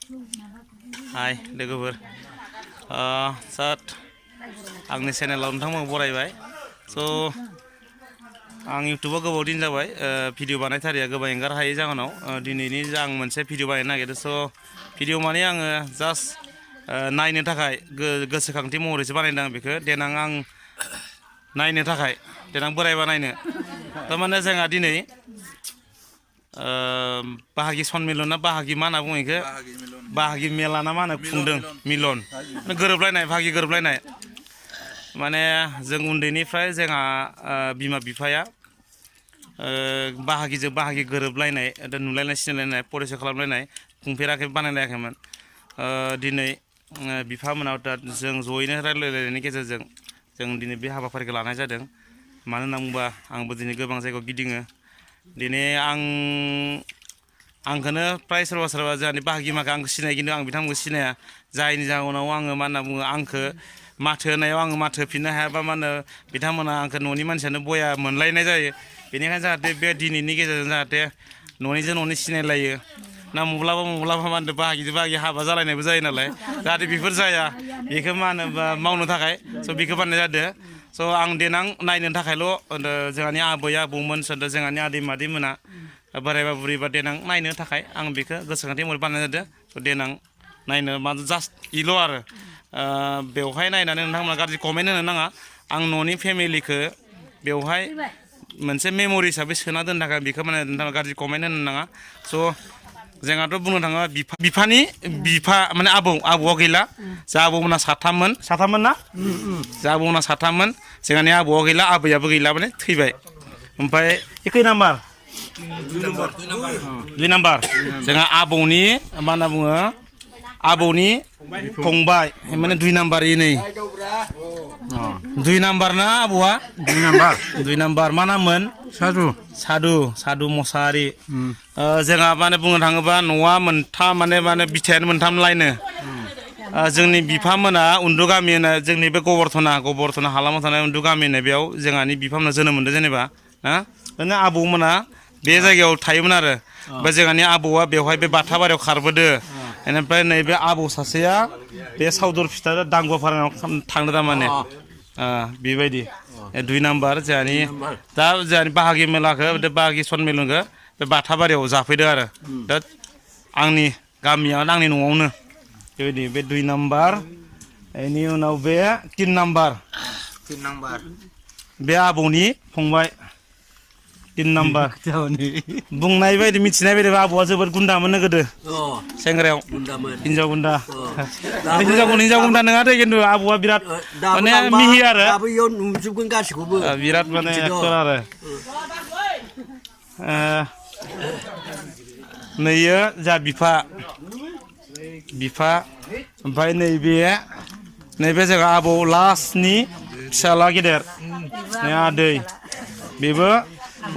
हाय लोगोफोर सार आंनि चेनेलाव नोंथांमोनखौ बरायबाय स' आं इउटुबाव गोबाव दिन जाबाय भिडिअ बानायथारिया गोबां एंगार हायै जाहोनाव दिनैनि आं मोनसे भिडिअ बानायनो नागिरदों स' भिडिअ माने आङो जास्ट नायनो थाखाय गोसोखांथि महरैसो बानायदों आं बेखौ देनां आं नायनो थाखाय देनां बोरायबा नायनो थारमाने जोंहा दिनै बाहागि सनमिलन ना बाहागि मा होनना बुङो बेखौ बाहागि मेला ना मा होनो खुंदों मिलन गोरोबलायनाय बाहागि गोरोबलायनाय माने जों उन्दैनिफ्राय जोंहा बिमा बिफाया बाहागिजों बाहागि गोरोबलायनाय नुलायनाय सिनायलायनाय परिचय खालामलायनाय खुंफेराखै बानायलायाखैमोन दिनै बिफामोनाव जों जयैनो रायज्लायलायनायनि गेजेरजों जों दिनै बे हाबाफारिखौ लानाय जादों मानो होनना बुङोबा आंबो दिनै गोबां जायगायाव गिदिङो दिनै आंखौनो फ्राय सोरबा सोरबा जोंहानि बाहागि माखा आंखौ सिनाय खिन्थु आं बिथांमोनखौ सिनाया जायनि जाहोनाव आङो मा होनना बुङो आंखौ माथो होनायाव आङो माथो होफिननो हायाबा मा होनो बिथांमोना आंखौ न'नि मानसियानो बया मोनलायनाय जायो बेनिखायनो जाहाथे बे दिनैनि गेजेरजों जाहाथे न'निजों न'नि सिनायलायो ना माब्लाबा मा होनो बाहागिजों बाहागि हाबा जालायनायबो जायो नालाय जाहाथे बेफोर जाया बेखौ मा होनो मावनो थाखाय स' बेखौ बानायनाय जादों स' आं देनां नायनो थाखायल' जोंहानि आबै आबौमोन जोंहानि आदै मादैमोना बोरायबा बुरैबा देनां नायनो थाखाय आं बेखौ गोसोखांथि महरै बानायनाय जादों स' देनां नायनो मा जास्ट इल' आरो बेवहाय नायनानै नोंथांमोना गाज्रि कमेन्ट होनो नाङा आं न'नि फेमिलिखौ बेवहाय मोनसे मेम'रि हिसाबै सोना दोननो थाखाय बेखौ माने नोंथाङा गाज्रि कमेन्ट होनो नाङा स' जोंहाथ' बुंनो थाङोबा बिफानि बिफा माने आबौआ गैला जा आबौमोना साथाममोन ना जा आबौमोना साथाममोन जोंहानि आबौआ गैला आबैयाबो गैला माने थैबाय ओमफ्राय खै नाम्बार दुइ नाम्बार जोंहा आबौनि मा होनना बुङो आबौनि फंबाय माने दुइ नाम्बार नै दुइ नाम्बार ना आबौआ दुइ नाम्बार मा नाममोन सादु मसाहारि जोंहा माने बुंनो थाङोबा न'आ मोनथाम माने बिथायानो मोनथाम लायनो जोंनि बिफामोना उन्दु गामि होनो जोंनि बे गबरथना हालामाव थानाय उन्दु गामि होनो बेयाव जोंहानि बिफामोना जोनोम मोनदों जेनेबा ना आबौमोना बे जायगायाव थायोमोन आरो ओमफ्राय जोंहानि आबौआ बेवहाय बे बाथाबारियाव खारबोदो बेनिफ्राय नैबे आबौ सासेया बे सावदर फिथा दांगुवाफारायाव थांदो थारमाने बेबायदि दुइ नाम्बार जोंहानि दा जोंहानि बाहागि मेलाखौ बाहागि सनमिलनखौ बे बाथाबारियाव जाफैदो आरो दा आंनि गामियाव आंनि न'आवनो बेबायदि बे दुइ नाम्बार बेनि उनाव बे तिन नाम्बार बे आबौनि फंबाय तिन नाम्बार बुंनाय बायदि मिथिनाय बायदि आबौआ जोबोद गुन्दामोन गोदो सेंग्रायाव हिनजाव गुन्दा हिनजाव गुन्दा नङा दे खिन्थु आबौआ बिराद माने मिहि आरो बिराद माने एक्टर आरो नैयो जा बिफा ओमफ्राय नैबे जोंहा आबौ लास्टनि फिसाला गेदेर आदै बेबो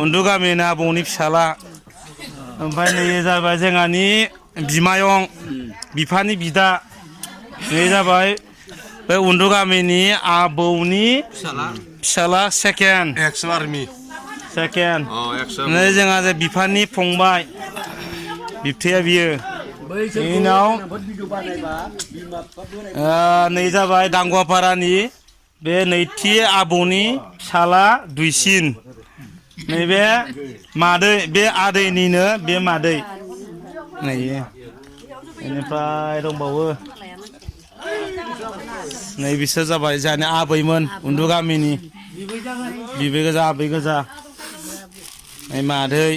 उन्दु गामिनि आबौनि फिसाला ओमफ्राय नै जाबाय जोंहानि बिमायं बिफानि बिदा नै जाबाय बे उन्दु गामिनि आबौनि फिसाला सेकेन्ड नै जोंहा जे बिफानि फंबाय बिबथैया बियो बेनि उनाव नै जाबाय दांगुवापारानि बे नैथि आबौनि फिसाला दुइसिन नैबे मादै बे आदैनिनो बे मादै नै बेनिफ्राय दंबावो नै बिसोर जाबाय जोंहानि आबैमोन उन्दु गामिनि बिबै गोजा आबै गोजा मादै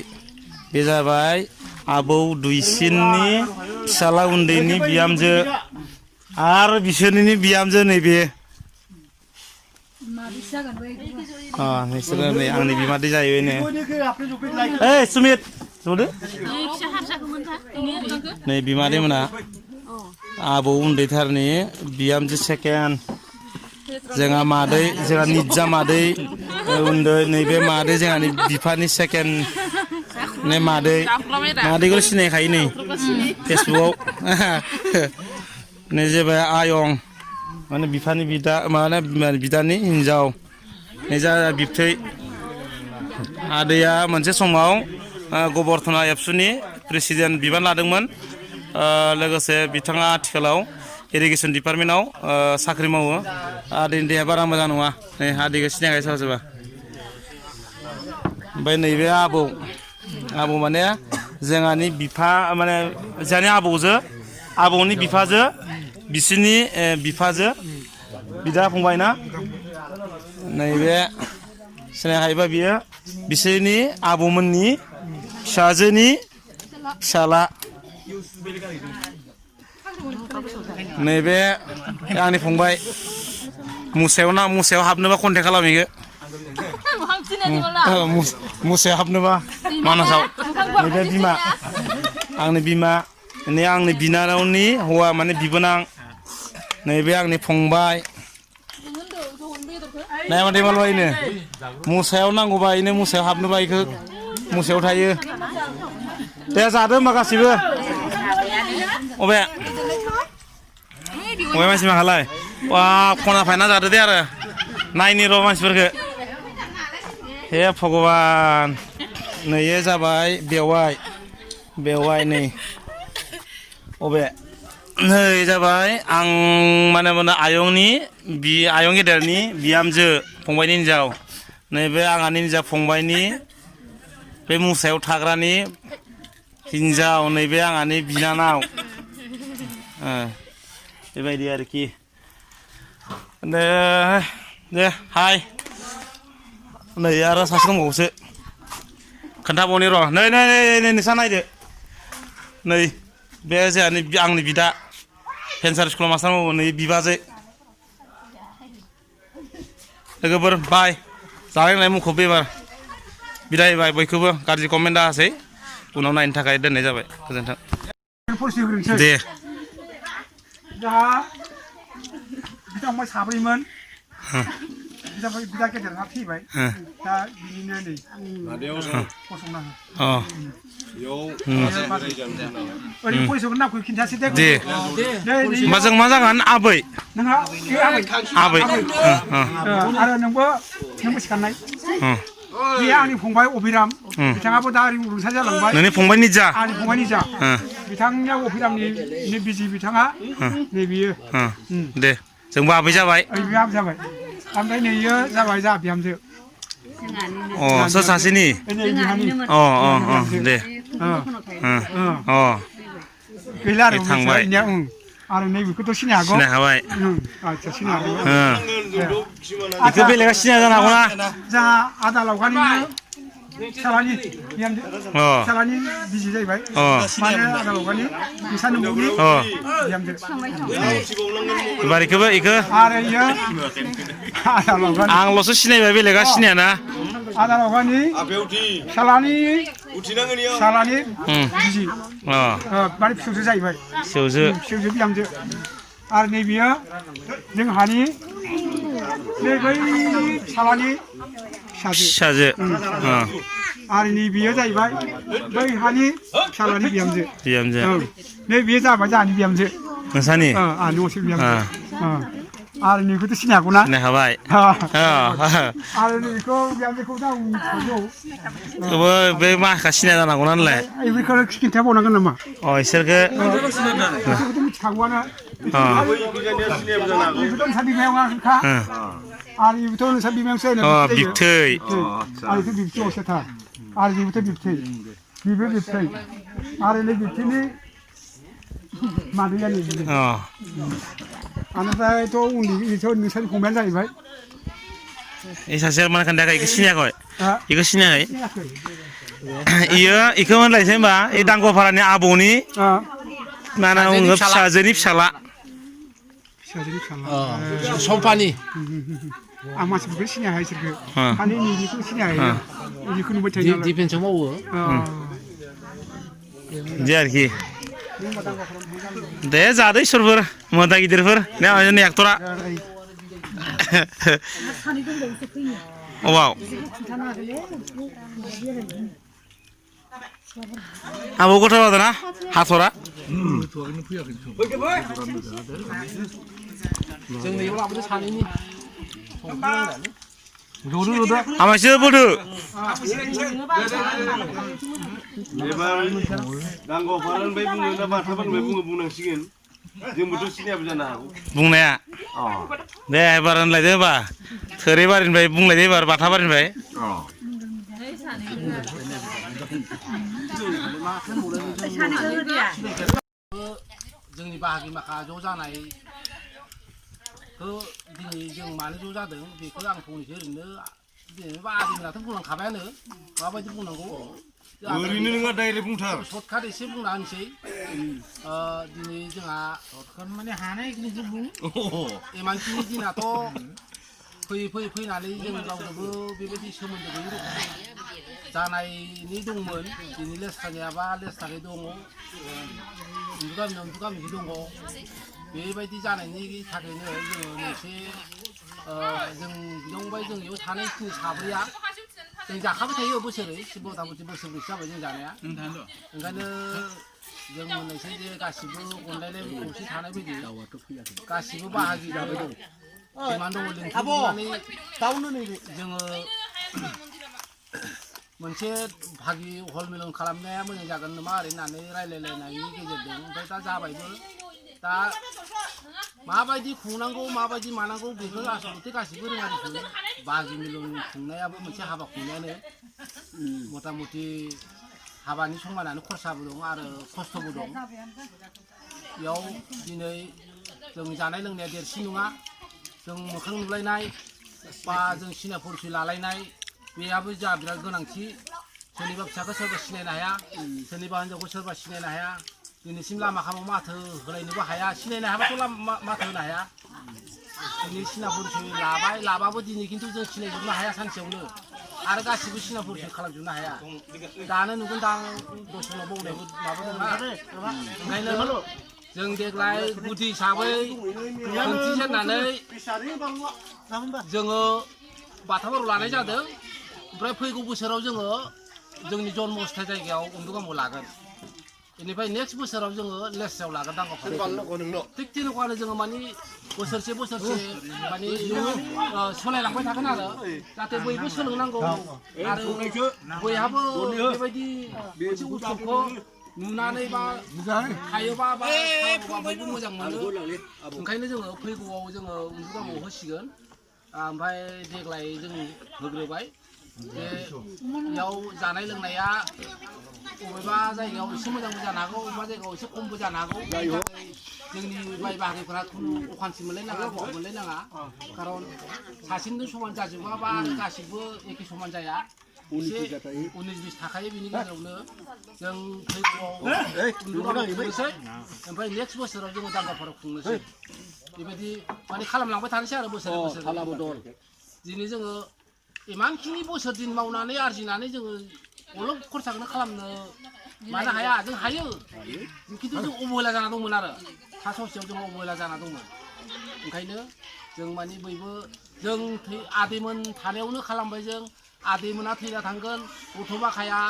बे जाबाय आबौ दुइसिननि फिसाला उन्दैनि बिहामजो आरो बिसोरनि बिहामजो नैबे नोंसोरो नै आंनि बिमादै जायो सुमित नुदो नै बिमादै मोना आबौ उन्दैथारनि बिहामजो सेकेन्ड जोंहा मादै जोंहा निजा मादै उन्दै नैबे मादै जोंहानि बिफानि सेकेन्ड नै मादैखौ सिनायखायो नै फेसबुकआव नै जाबाय आयं माने बिफानि बिदा माने बिदानि हिनजाव नै जा बिबथै आदैया मोनसे समाव गबरथना एबसुनि प्रेसिडेन्ट बिबान लादोंमोन लोगोसे बिथाङा आथिखालाव इरिगेसन डिपार्टमेन्टआव साख्रि मावो आदैनि देहाया बारा मोजां नङा नै आदैखौ सिनायाखै सोरबा सोरबा ओमफ्राय नैबे आबौ माने जोंहानि बिफा माने जोंहानि आबौनि बिफाजो बिसोरनि बिफाजो बिदा फंबाय ना नैबे सिनायखायोबा बियो बिसोरनि आबौमोननि फिसाजोनि फिसाला नैबे आंनि फंबाय मुसायाव हाबनोबा कन्टेक्ट खालामहैगो मुसायाव हाबनोबा मानासाव नैबे बिमा आंनि बिमा नै आंनि बिनानावनि हौवा माने बिबोनां नैबे आंनि फंबाय नायमा दैमाल इनो मुसायाव नांगौबा इनो मुसायाव हाबनोबा इखौ मुसायाव थायो दे जादो होमबा गासिबो अबे मानसि माखालाय वा खना फायना जादो दे आरो नायनि र' मानसिफोरखौ हे भगबान नैयो जाबाय बेवाय नै अबे नै जाबाय आं माने आयं गेदेरनि बिहामजो फंबायनि हिनजाव नैबे आंहानि निजा फंबायनि बे मुसायाव थाग्रानि हिनजाव नैबे आंहानि बिनानाव बेबायदि आरोखि दे हाय नै आरो सासे दंबावोसो खोन्थाबावनि र' नै नोंसा नायदो नै बे जोंहानि आंनि बिदा फेन्सार स्कुलाव मास्टार मावो नै बिबाजै लोगोफोर बाय जानाय लोंनाय मुखुब एबार बिदाय होबाय बयखौबो गाज्रि कमेन्ट दाहोसै उनाव नायनो थाखाय दोननाय जाबाय गोजोन्थों दे जोंहा बिदा साब्रैमोन बिदा गेदेरहा थैबाय दा बिनिनो नै फसंनाङो ओरै फैसोखौ नामखौ खिन्थासै दे होमबा जों मा जागोन आबै नोंहा आबै आरो नोंबो सिखारनाय बे आंनि फंबाय अभिराम बिथाङाबो दा रुंसारि जालांबाय नोंनि फंबायनि जा आंनि फंबायनि जा बिथांनिया अभिरामनि बिजि बिथाङा नै बियो दे जोंबो आबै जाबाय जाबाय ओमफ्राय नैयो जाबाय जा बिहामजो सोर सासेनि दे गैला आरो थांबाय आरो नैबेखौथ' सिनाय हागौ सिनायखाबाय आदसा सिनाय हागौ बेखौ बेलेगा सिनाया जानो हागौ ना जोंहा आदा लावगानिनो फिसालानि फिसालानि बिजि जाहैबाय माने आदा लावगानि बिसा नोंगौनि बिहामजो बारिखौबो इखौ आरो इयो आदा लावगानि आंल'सो सिनायबाय बेलेगा सिनायाना आदा लावगानि फिसालानि बिजि माने फिसौजो जाहैबाय फिसौजो बिहामजो आरो नैबेयो जोंहानि बै फिसालानि फिसाजो आरो नैबेयो जाहैबाय बै हानि फिसालानि बिहामजो नैबेयो जाबाय जोंहानि बिहामजो नोंसानि न'सो बिहामजो आरो नैखौथ' सिनाय हागौना सिनायखाबाय आरो नैखौ बिहामजोखौ दा मिथिगौ बे माखा सिनाय जानांगौ नालाय बेखौ खिन्थाबावनांगोन नामा इसोरखौ मिथिखागौआनो बेखौथ' नोंसा बिमायावखा आरो बेबोथ' नोंसा बिमायावसो बिबथै आरो बेखौ बिबथैयावसो थार आरो बेबोथ' बिबथै बेबो बिबथै आरो नै बिबथैनि मादैयानो ओमफ्रायथ' उन्दैथ' नोंसानि फंबायानो जाहैबाय सासे माने खोन्थायाखै बेखौ सिनायाखै बेखौ सिनायाखै इखौ होनलायसै होनबा दांग'फारानि आबौनि मा होनना बुङो फिसाजोनि फिसाला सम्पानि आं मानसिफोरखौ सिनाय हाया इसोरखौ माने नैबेखौ सिनाय हायो नैबेखौ नुबाय थायो डिफेन्सआव मावो बिदि आरोखि दे जादो इसोरफोर मोदा गिदिरफोर नै एक्टरा अबाव आबौ गथ' जादों ना हाथरा जोंनियाव लाबोदो सानैनि ज'दो आमायसो बोदो एबार गांगावफारानिफ्राय बुङो ना बाथाफोरनिफ्राय बुंनांसिगोन जोंबोथ' सिनायाबो जानो हागौ बुंनाया दे एबार होनलायदो होमबा थोरैबारिनिफ्राय बुंलायदो एबार बाथाबारिनिफ्राय जोंनि बाहागि माखा ज' जानायखौ दिनै जों मानो ज' जादों बेखौ आं फंनैसो ओरैनो जेनेबा आदैमोनाथ' बुंलांखाबायानो माबायदि बुंनांगौ ओरैनो नोंहा डाइरेक्ट बुंथार सर्टकाट एसे बुंना होनोसै दिनै जोंहा सर्टकाट माने हानायखिनिखौ बुं इमानखिनि दिनाथ' फैयै फैनानै जों रावजोंबो बेबायदि सोमोन्दो गैयै रखम जानायनि दंमोन दिनै लेस्रानियाबा लेस्राखै दङ उन्दु गामिखै दङ बेबायदि जानायनि थाखायनो जोङो मोनसे जों बिदांबाय जों बेयाव थानाय साब्रैया जों जाखाबाय थायो बोसोरै मथा मथि बोसोरब्रैसो जाबाय जों जानाया ओंखायनो जों मोननायसै जे गासिबो अनलायनाय खौसे थानाय बायदि गासिबो बाहागि जाबाय दं डिमान्ड दङ लिंथुमनानै जोङो मोनसे भागि हल मिलन खालामनाया मोजां जागोन नामा ओरै होननानै रायलायलायनायनि गेजेरजों ओमफ्राय दा जाबायबो दा माबायदि खुंनांगौ माबायदि मानांगौ बेखौ आसलथे गासिबो रोङारिखौ भागि मिलन खुंनायाबो मोनसे हाबा खुंनायानो मथा मथि हाबानि समानानो खरसाबो दं आरो खस्थ'बो दं बेयाव दिनै जों जानाय लोंनाया देरसिन नङा जों मोखां नुलायनाय बा जों सिना परिचय लालायनाय बेयाबो जोंहा बिराद गोनांथि सोरनिबा फिसाखौ सोरबा सिनायनो हाया सोरनिबा हिन्जावखौ सोरबा सिनायनो हाया दिनैसिम लामा खामाव माथो होलायनोबो हाया सिनायनो हायाबाथ' माथो होनो हाया दिनै सिना परिचय लाबाबो दिनै खिन्थु जों सिनायजोबनो हाया सानसेयावनो आरो गासिबो सिना परिचय खालामजोबनो हाया दानो नुगोन दा दसजनाव बावनायबो माबा दंना ओंखायनो जों देग्लाय गुदि हिसाबै ओंथि सेरनानै जोङो बाथाबारियाव लानाय जादों ओमफ्राय फैगौ बोसोराव जोङो जोंनि जन्मस्थाय जायगायाव उन्दुगामाव लागोन बेनिफ्राय नेक्स्ट बोसोराव जोङो लेस्रायाव लागोन दांगावफारायाव थिग तेनखानो जोङो माने बोसोरसे माने सोलायलांबाय थागोन आरो जाहाथे बयबो सोलोंनांगौ आरो बयहाबो बेबायदि मोनसे उत्सबखौ नुनानै बा थायोबा बा बयबो मोजां मोनो ओंखायनो जोङो फैगौआव जोङो उन्दुगामाव होसिगोन ओमफ्राय देग्लाय जों होग्रोबाय बेयाव जानाय लोंनाया बबेबा जायगायाव एसे मोजांबो जानो हागौ बबेबा जायगायाव एसे खमबो जानो हागौ जोंनि बाय बाहागिफोरा खुनु अखान्थि मोनलायनाङा दुखु मोनलायनाङा खारन सासेनिजों समान जाजोबा बा गासिबो एखे समान जाया एसे 19-20 थाखायो बिनि गेजेरावनो जों फैगौआव खुंनोसै ओमफ्राय नेक्स्ट बोसोराव जोङो दांगाफारायाव खुंनोसै बेबायदि माने खालामलांबाय थानोसै आरो बोसोर दिनै जोङो इमानखिनि बोसोर दिन मावनानै आरजिनानै जोङो अलप खरसाखौनो खालामनो मानो हाया जों हायो खिन्थु जों अबहेला जाना दंमोन आरो सा ससेयाव जों अबहेला जाना दंमोन ओंखायनो जों माने बयबो जों आदैमोन थानायावनो खालामबाय जों आदैमोना थैना थांगोन गथ' माखाया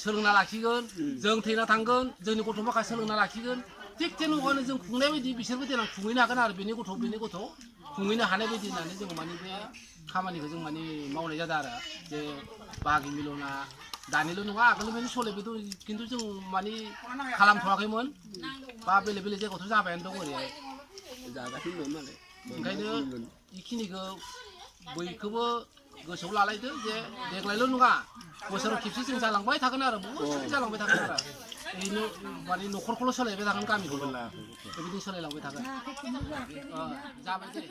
सोलोंना लाखिगोन जों थैना थांगोन जोंनि गथ' माखाया सोलोंना लाखिगोन थिग तेनखानो जों खुंनाय बायदि बिसोरबो देनां खुंहैनो हागोन आरो बेनि गथ' खुंहैनो हानाय बायदि होननानै जों माने बे खामानिखौ जों माने मावनाय जादों आरो जे बाहागि मिलना दानिल' नङा आगोलनिफ्रायनो सोलिबाय दं खिन्थु जों माने खालामथ'वाखैमोन बा बेलेग बेलेग जायगायावथ' जाबायानो दं ओरैहाय जागासिनो दं नालाय ओंखायनो बेखिनिखौ बयखौबो गोसोआव लालायदो जे देग्लायल' नङा बोसोराव खेबसे जों जालांबाय थागोन आरो बहुद जालांबाय थागोन आरो ओरैनो माने न'खरखौल' सोलायबाय थागोन गामिखौल' बेबायदि सोलायलांबाय थागोन जाबाय दे